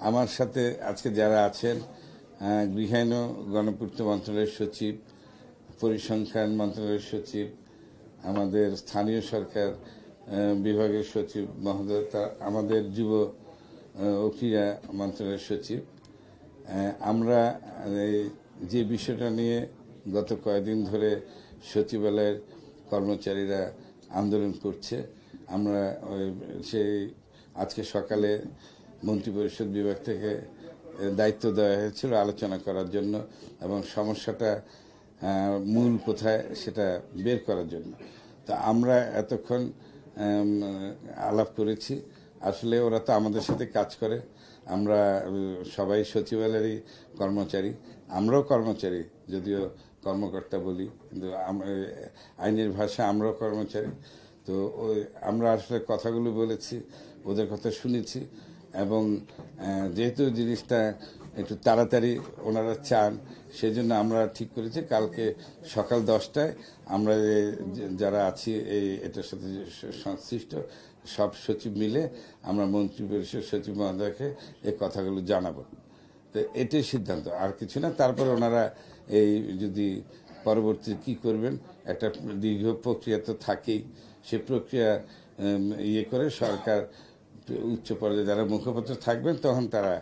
আমার সাথে আজকে যারা আছেন গৃহায়ন ও গণপূর্ত মন্ত্রণালয়ের সচিব, পরিসংখ্যান মন্ত্রণালয়ের সচিব, আমাদের স্থানীয় সরকার বিভাগের সচিব মহোদয়, আমাদের যুব ও ক্রীড়া মন্ত্রণালয়ের সচিব। আমরা যে বিষয়টা নিয়ে গত কয়েকদিন ধরে সচিবালয়ের কর্মচারীরা আন্দোলন করছে, আমরা সেই আজকে সকালে মন্ত্রিপরিষদ বিভাগ থেকে দায়িত্ব দেওয়া হয়েছিল আলোচনা করার জন্য এবং সমস্যাটা মূল কোথায় সেটা বের করার জন্য। তো আমরা এতক্ষণ আলাপ করেছি। আসলে ওরা তো আমাদের সাথে কাজ করে, আমরা সবাই সচিবালয়েরই কর্মচারী, আমরাও কর্মচারী, যদিও কর্মকর্তা বলি, কিন্তু আইনের ভাষা আমরাও কর্মচারী। তো আমরা আসলে কথাগুলো বলেছি, ওদের কথা শুনেছি এবং যেহেতু জিনিসটা একটু তাড়াতাড়ি ওনারা চান, সেজন্য আমরা ঠিক করেছি কালকে সকাল 10টায় আমরা যারা আছি এটার সাথে সংশ্লিষ্ট সব সচিব মিলে আমরা মন্ত্রিপরিষদ সচিব মহোদয়কে এই কথাগুলো জানাবো। তো এটাই সিদ্ধান্ত, আর কিছু না। তারপর ওনারা যদি পরবর্তী কি করবেন, একটা দীর্ঘ প্রক্রিয়া তো থাকেই, সে প্রক্রিয়া করে সরকার উচ্চ পর্যায়ে যারা মুখপাত্র থাকবেন তখন তারা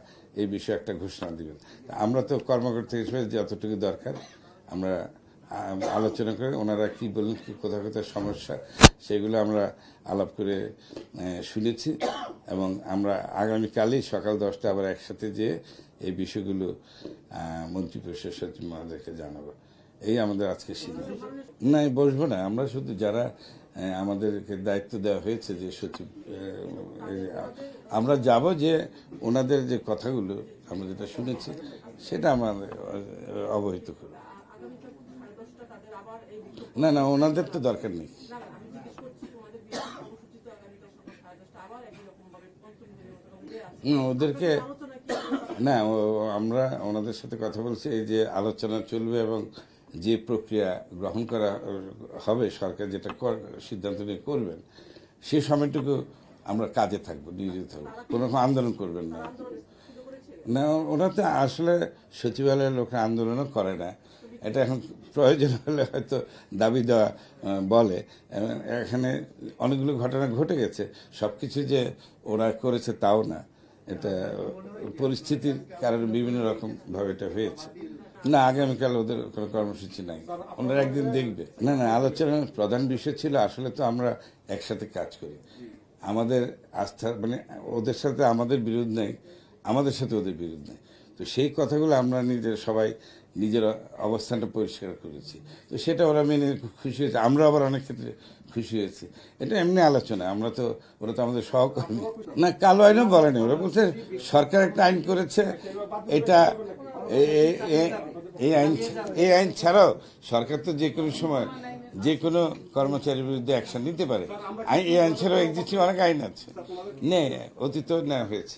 এই বিষয়ে একটা ঘোষণা দিবেন। আমরা তো কর্মকর্তা হিসেবে যতটুকু দরকার আমরা আলোচনা করে ওনারা কি বলেন, কি কোথায় কোথায় সমস্যা, সেগুলো আমরা আলাপ করে শুনেছি এবং আমরা আগামীকালই সকাল 10টা আবার একসাথে যেয়ে এই বিষয়গুলো মন্ত্রিপরিষদ সচিব মহোদয়কে জানাবো। এই আমাদের আজকে সিদ্ধান্ত। না, বসবো না, আমরা শুধু যারা আমাদেরকে দায়িত্ব দেওয়া হয়েছে যে সচিব, আমরা যাব যে ওনাদের যে কথাগুলো আমরা যেটা শুনেছি সেটা আমাদের অবহিত করব। না, ওনাদের তো দরকার নেই। ওদেরকে না, আমরা ওনাদের সাথে কথা বলছি, এই যে আলোচনা চলবে এবং যে প্রক্রিয়া গ্রহণ করা হবে, সরকার যেটা সিদ্ধান্ত নিয়ে করবেন সেই সময়টুকু আমরা কাজে থাকবো, নিয়োজিত থাকবো, কোনো আন্দোলন করবেন না। না, ওরা তো আসলে সচিবালয়ের লোকরা আন্দোলনও করে না, এটা এখন প্রয়োজন হলে হয়তো দাবি দেওয়া বলে। এখানে অনেকগুলো ঘটনা ঘটে গেছে, সবকিছু যে ওরা করেছে তাও না, এটা পরিস্থিতির কারণে বিভিন্ন রকম ভাবে এটা হয়েছে। না, আগামীকাল ওদের কোনো কর্মসূচি নাই, ওনারা একদিন দেখবে। না, আলোচনার প্রধান বিষয় ছিল আসলে তো আমরা একসাথে কাজ করি, আমাদের আস্থা মানে ওদের সাথে আমাদের বিরোধ নেই, আমাদের সাথে ওদের বিরোধ নেই। তো সেই কথাগুলো আমরা সবাই নিজের অবস্থানটা পরিষ্কার করেছি, তো সেটা ওরা মেনে খুশি হয়েছে, আমরা আবার অনেক ক্ষেত্রে খুশি হয়েছি। এটা এমনি আলোচনা, ওরা তো আমাদের সহকর্মী না। কালো আইনও বলেনি, ওরা বলছে সরকার একটা আইন করেছে, এটা এই আইন ছাড়াও সরকার তো যে কোনো সময় যে কোনো কর্মচারীর বিরুদ্ধে অ্যাকশন নিতে পারে। এই আইন ছাড়াও এক্সিস্টিং অনেক আইন আছে, অতীত নেওয়া হয়েছে।